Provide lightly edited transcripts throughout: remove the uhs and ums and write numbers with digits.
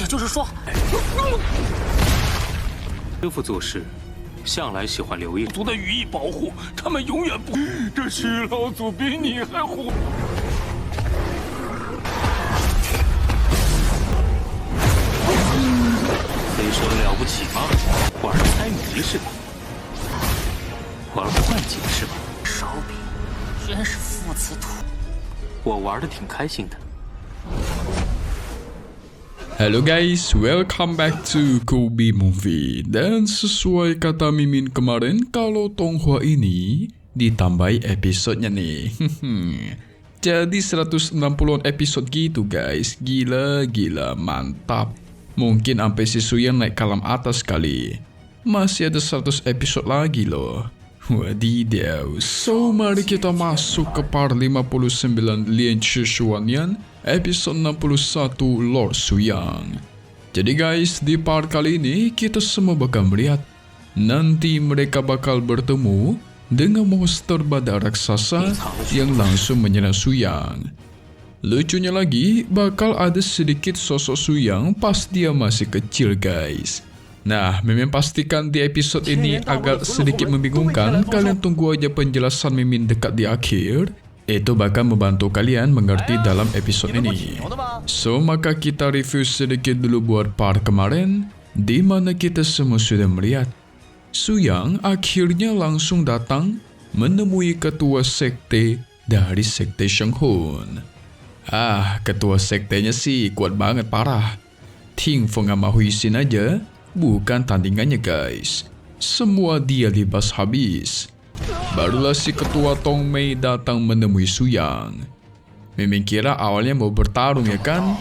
也就是说，师傅做事向来喜欢留意族的羽翼保护，他们永远不。这徐老祖比你还虎。非说了不起吗？玩猜谜是吧？玩幻境是吧？手笔真是父慈土。我玩的挺开心的。Halo guys, welcome back to Kobe Movie. Dan sesuai kata Mimin kemarin, kalau Tonghua ini ditambahi episodenya nih. Jadi 160-an episode gitu guys. Gila, mantap. Mungkin sampai si Suyang naik kalam atas kali. Masih ada 100 episode lagi loh. Wadidaw. So, mari kita masuk ke part 59 Lian Shishuanian, episode 61 Lord Suyang. Jadi guys, di part kali ini kita semua bakal melihat nanti mereka bakal bertemu dengan monster badak raksasa yang langsung menyerang Suyang. Lucunya lagi, bakal ada sedikit sosok Suyang pas dia masih kecil guys. Nah, Mimin pastikan di episode ini agak sedikit membingungkan. Kalian tunggu aja penjelasan Mimin dekat di akhir. Itu bakal membantu kalian mengerti dalam episode ini. So, maka kita review sedikit dulu buat part kemarin, di mana kita semua sudah melihat Suyang akhirnya langsung datang menemui ketua sekte dari sekte Shenghun. Ketua sektenya sih kuat banget parah. Ting Feng sama Hui Xin aja bukan tandingannya guys. Semua dia libas habis. Barulah si ketua Tong Mei datang menemui Suyang. Mimin kira awalnya mau bertarung ya kan?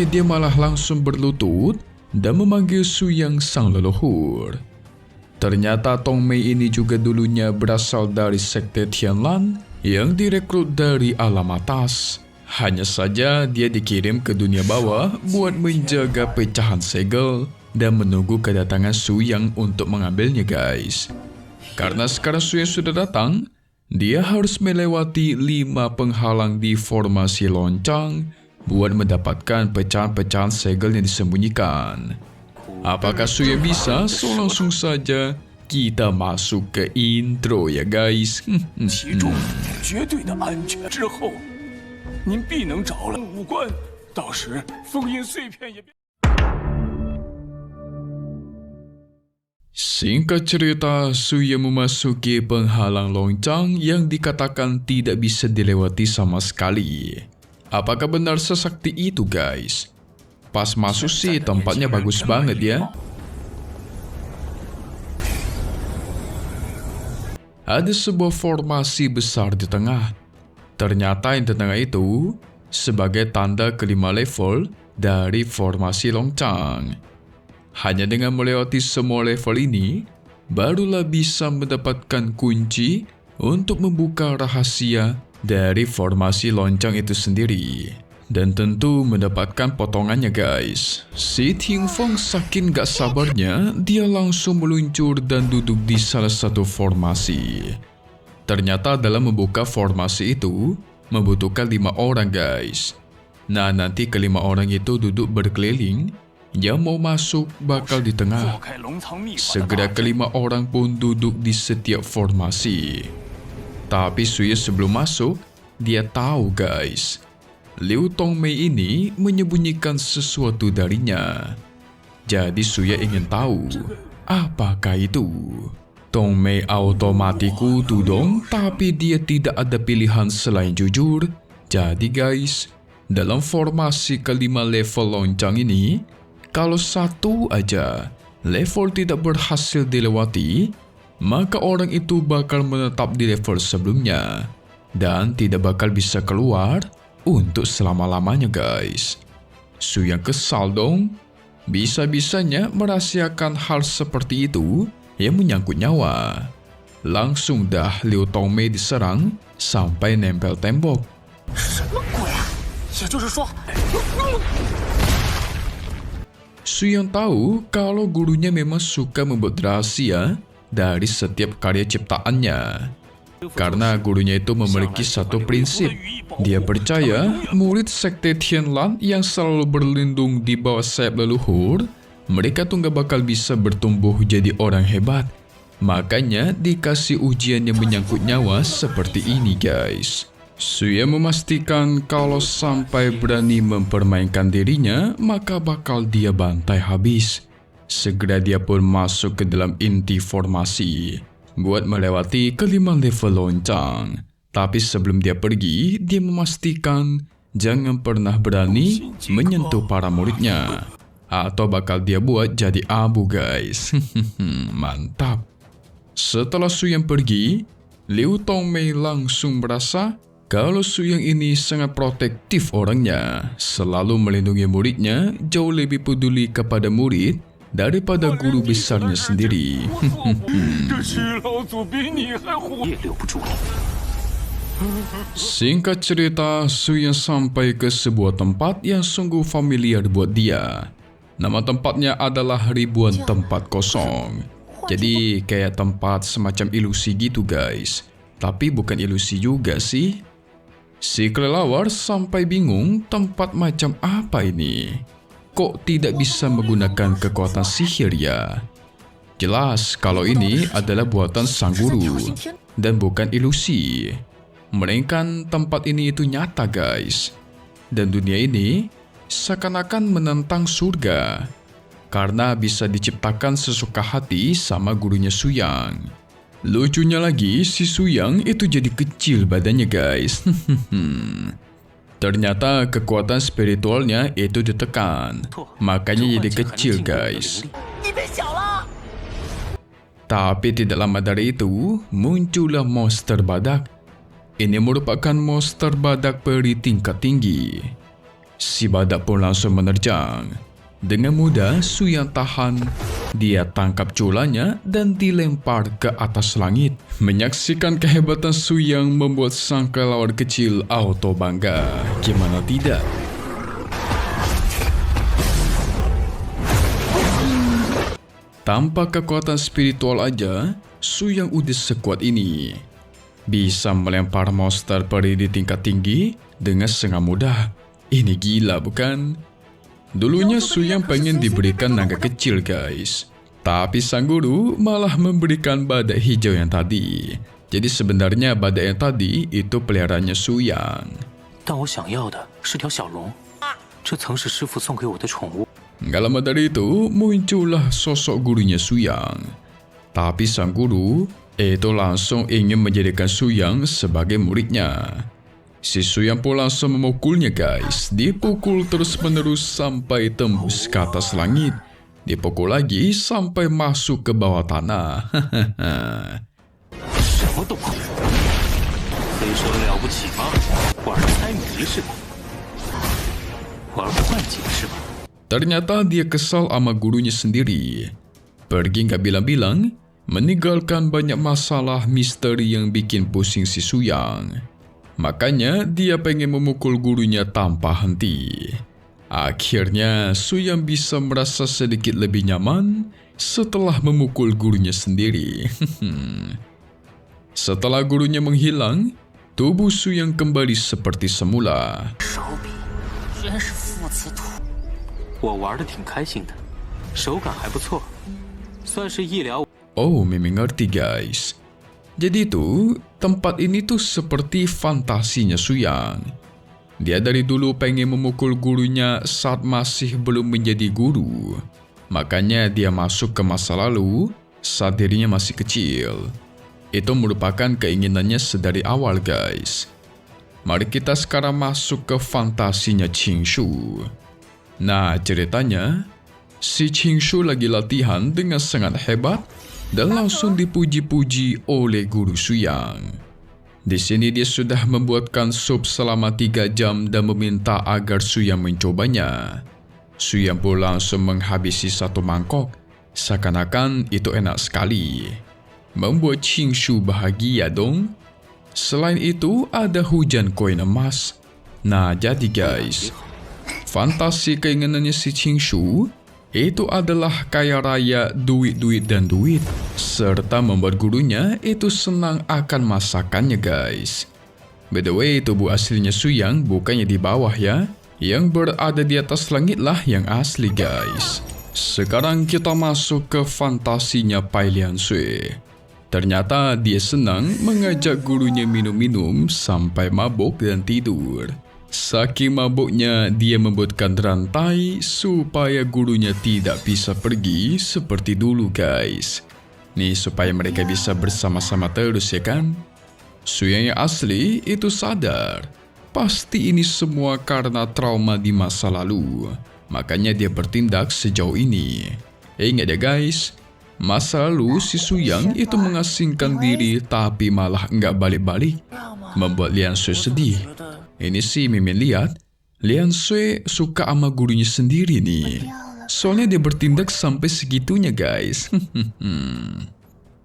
Dia malah langsung berlutut dan memanggil Suyang sang leluhur. Ternyata Tong Mei ini juga dulunya berasal dari sekte Tianlan yang direkrut dari alam atas. Hanya saja dia dikirim ke dunia bawah buat menjaga pecahan segel dan menunggu kedatangan Suyang untuk mengambilnya guys. Karena sekarang Suyang sudah datang, dia harus melewati 5 penghalang di formasi loncang buat mendapatkan pecahan-pecahan segel yang disembunyikan. Apakah Suyang bisa? So langsung saja kita masuk ke intro ya guys. 其中绝对的安全之后，您必能着了五官，到时封印碎片也。 Singkat cerita, Suyang memasuki penghalang loncang yang dikatakan tidak bisa dilewati sama sekali. Apakah benar sesakti itu guys? Pas masuk sih tempatnya bagus banget ya. Ada sebuah formasi besar di tengah. Ternyata yang di tengah itu sebagai tanda kelima level dari formasi loncang. Hanya dengan melewati semua level ini, barulah bisa mendapatkan kunci untuk membuka rahasia dari formasi loncang itu sendiri. Dan tentu mendapatkan potongannya guys. Si Ting Feng saking gak sabarnya, dia langsung meluncur dan duduk di salah satu formasi. Ternyata dalam membuka formasi itu, membutuhkan 5 orang guys. Nah, nanti kelima orang itu duduk berkeliling. Yang mau masuk bakal di tengah. Segera kelima orang pun duduk di setiap formasi. Tapi Suyang sebelum masuk, dia tahu guys, Liu Tongmei ini menyembunyikan sesuatu darinya. Jadi Suyang ingin tahu, apakah itu? Tongmei automatiku tudong, tapi dia tidak ada pilihan selain jujur. Jadi guys, dalam formasi kelima level loncang ini, kalau satu aja level tidak berhasil dilewati, maka orang itu bakal menetap di level sebelumnya dan tidak bakal bisa keluar untuk selama-lamanya guys. Suyang kesal dong. Bisa-bisanya merahasiakan hal seperti itu yang menyangkut nyawa. Langsung dah Liu Tongmei diserang sampai nempel tembok. 什么鬼啊？也就是说， Suyang tahu kalau gurunya memang suka membuat rahasia dari setiap karya ciptaannya. Karena gurunya itu memiliki satu prinsip. Dia percaya murid sekte Tianlan yang selalu berlindung di bawah sayap leluhur, mereka tuh gak bakal bisa bertumbuh jadi orang hebat. Makanya dikasih ujian yang menyangkut nyawa seperti ini guys. Suya memastikan kalau sampai berani mempermainkan dirinya, maka bakal dia bantai habis. Segera dia pun masuk ke dalam inti formasi buat melewati kelima level loncang. Tapi sebelum dia pergi, dia memastikan jangan pernah berani menyentuh para muridnya, atau bakal dia buat jadi abu guys. Mantap. Setelah Suyang pergi, Liu Tongmei langsung merasa kalau Suyang ini sangat protektif orangnya, selalu melindungi muridnya, jauh lebih peduli kepada murid daripada guru besarnya sendiri. Singkat cerita, Suyang sampai ke sebuah tempat yang sungguh familiar buat dia. Nama tempatnya adalah ribuan tempat kosong. Jadi kayak tempat semacam ilusi gitu guys. Tapi bukan ilusi juga sih. Si kelelawar sampai bingung tempat macam apa ini. Kok tidak bisa menggunakan kekuatan sihir ya? Jelas kalau ini adalah buatan sang guru dan bukan ilusi. Melainkan tempat ini itu nyata guys. Dan dunia ini seakan-akan menentang surga. Karena bisa diciptakan sesuka hati sama gurunya Suyang. Lucunya lagi, si Suyang itu jadi kecil badannya guys. Ternyata kekuatan spiritualnya itu ditekan. Makanya jadi kecil guys. Tapi tidak lama dari itu, muncullah monster badak. Ini merupakan monster badak peri tingkat tinggi. Si badak pun langsung menerjang. Dengan mudah Suyang tahan, dia tangkap culanya dan dilempar ke atas langit. Menyaksikan kehebatan Suyang membuat sang kelelawar kecil auto bangga. Gimana tidak? Tanpa kekuatan spiritual aja, Suyang udah sekuat ini. Bisa melempar monster peri di tingkat tinggi dengan sangat mudah. Ini gila bukan? Dulunya Suyang pengen diberikan naga kecil guys. Tapi sang guru malah memberikan badak hijau yang tadi. Jadi sebenarnya badak yang tadi itu peliharaannya Suyang. Gak lama dari itu muncullah sosok gurunya Suyang. Tapi sang guru itu langsung ingin menjadikan Suyang sebagai muridnya. Si Suyang pun langsung memukulnya guys. Dipukul terus menerus sampai tembus ke atas langit. Dipukul lagi sampai masuk ke bawah tanah. Ternyata dia kesal sama gurunya sendiri. Pergi gak bilang-bilang, meninggalkan banyak masalah misteri yang bikin pusing si Suyang. Makanya dia pengen memukul gurunya tanpa henti. Akhirnya Suyang bisa merasa sedikit lebih nyaman setelah memukul gurunya sendiri. Setelah gurunya menghilang, tubuh Suyang kembali seperti semula. Oh, memang ngerti guys. Jadi itu, tempat ini tuh seperti fantasinya Suyang. Dia dari dulu pengen memukul gurunya saat masih belum menjadi guru. Makanya dia masuk ke masa lalu saat dirinya masih kecil. Itu merupakan keinginannya sedari awal guys. Mari kita sekarang masuk ke fantasinya Qingshu. Nah ceritanya, si Qingshu lagi latihan dengan sangat hebat dan langsung dipuji-puji oleh guru Suyang. Di sini dia sudah membuatkan sup selama 3 jam dan meminta agar Suyang mencobanya. Suyang pun langsung menghabisi 1 mangkok, seakan-akan itu enak sekali. Membuat Qingshu bahagia dong. Selain itu ada hujan koin emas. Nah jadi guys, fantasi keinginannya si Qingshu itu adalah kaya raya duit dan duit, serta membuat gurunya itu senang akan masakannya guys. By the way, tubuh aslinya Suyang bukannya di bawah ya, yang berada di atas langit lah yang asli guys. Sekarang kita masuk ke fantasinya Pai Lian Sui. Ternyata dia senang mengajak gurunya minum-minum sampai mabuk dan tidur. Saking mabuknya, dia membuatkan rantai supaya gurunya tidak bisa pergi seperti dulu guys. Nih supaya mereka bisa bersama-sama terus ya kan. Suyang yang asli itu sadar, pasti ini semua karena trauma di masa lalu. Makanya dia bertindak sejauh ini. Ingat ya guys, masa lalu si Suyang itu mengasingkan diri tapi malah nggak balik-balik, membuat Lian Sui sedih. Ini sih Mimin lihat, Lian Sui suka sama gurunya sendiri nih. Soalnya dia bertindak sampai segitunya guys.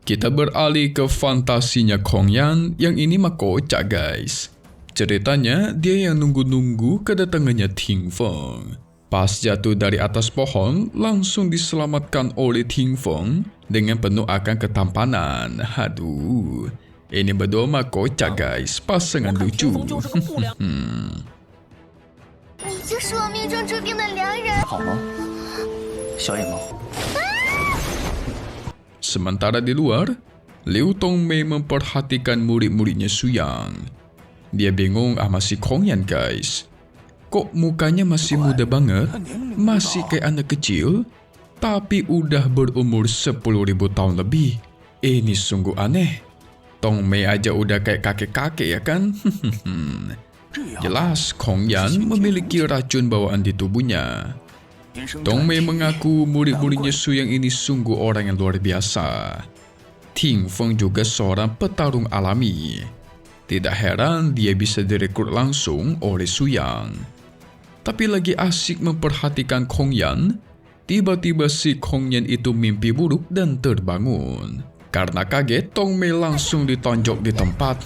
Kita beralih ke fantasinya Kong Yan, yang ini mah kocak guys. Ceritanya dia yang nunggu-nunggu kedatangannya Ting Feng. Pas jatuh dari atas pohon, langsung diselamatkan oleh Ting Feng dengan penuh akan ketampanan. Aduh, ini berdua mah kocak guys, pasangan lucu. Sementara di luar, Liu Tongmei memperhatikan murid-muridnya Suyang. Dia bingung sama si Kong Yan guys. Kok mukanya masih muda banget, masih kayak anak kecil, tapi udah berumur 10.000 tahun lebih. Ini sungguh aneh. Tongmei aja udah kayak kakek-kakek ya kan? Jelas Kong Yan memiliki racun bawaan di tubuhnya. Tongmei mengaku murid-muridnya Suyang ini sungguh orang yang luar biasa. Ting Feng juga seorang petarung alami. Tidak heran dia bisa direkrut langsung oleh Suyang. Tapi lagi asik memperhatikan Kong Yan, tiba-tiba si Kong Yan itu mimpi buruk dan terbangun. Karena kaget, Tongmei langsung ditonjok di tempat.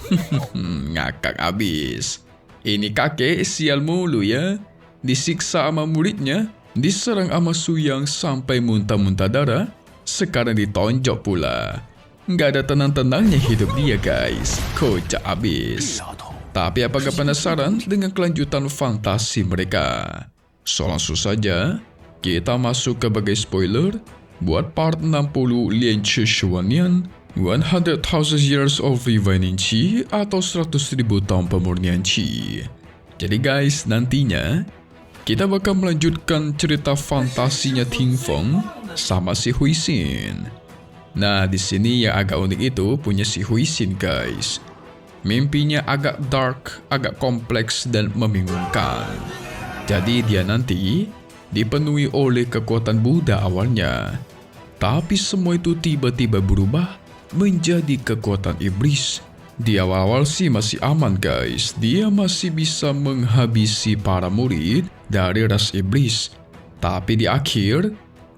Ngakak abis. Ini kakek sial mulu ya. Disiksa sama muridnya, diserang sama Suyang sampai muntah-muntah darah, sekarang ditonjok pula. Nggak ada tenang-tenangnya hidup dia guys. Kocak abis. Tapi apakah penasaran dengan kelanjutan fantasi mereka? So langsung saja, kita masuk ke bagai spoiler buat part 60 Lian Shi Shuanian 100,000 Years of Revining Qi atau 100.000 tahun pemurnian Qi. Jadi guys, nantinya kita bakal melanjutkan cerita fantasinya Ting Feng sama si Huixin. Nah, di sini yang agak unik itu punya si Huixin guys. Mimpinya agak dark, agak kompleks dan membingungkan. Jadi dia nanti dipenuhi oleh kekuatan Buddha awalnya. Tapi semua itu tiba-tiba berubah menjadi kekuatan iblis. Di awal-awal sih masih aman guys. Dia masih bisa menghabisi para murid dari ras iblis. Tapi di akhir,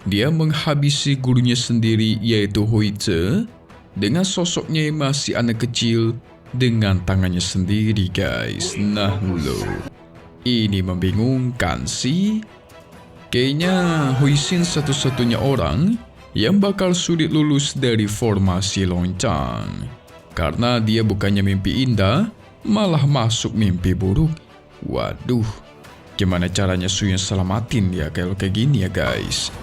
dia menghabisi gurunya sendiri yaitu Huize dengan sosoknya yang masih anak kecil dengan tangannya sendiri guys. Nah lo, ini membingungkan sih. Kayaknya Huixin satu-satunya orang yang bakal sulit lulus dari formasi loncang. Karena dia bukannya mimpi indah, malah masuk mimpi buruk. Waduh, gimana caranya Suyang selamatin ya kalau kayak gini ya guys.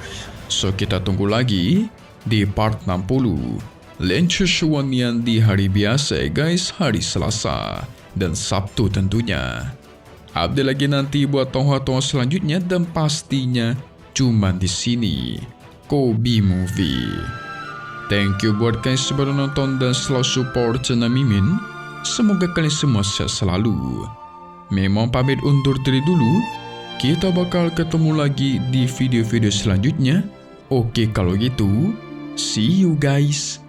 So kita tunggu lagi di part 60 Lian Shi Shuanian di hari biasa guys, hari Selasa dan Sabtu tentunya. Update lagi nanti buat tonghua-tonghua selanjutnya dan pastinya cuma di sini Kobe Movie. Thank you buat kalian sudah nonton dan selalu support channel Mimin. Semoga kalian semua sehat selalu. Memang pamit undur diri dulu. Kita bakal ketemu lagi di video-video selanjutnya. Oke kalau gitu, see you guys.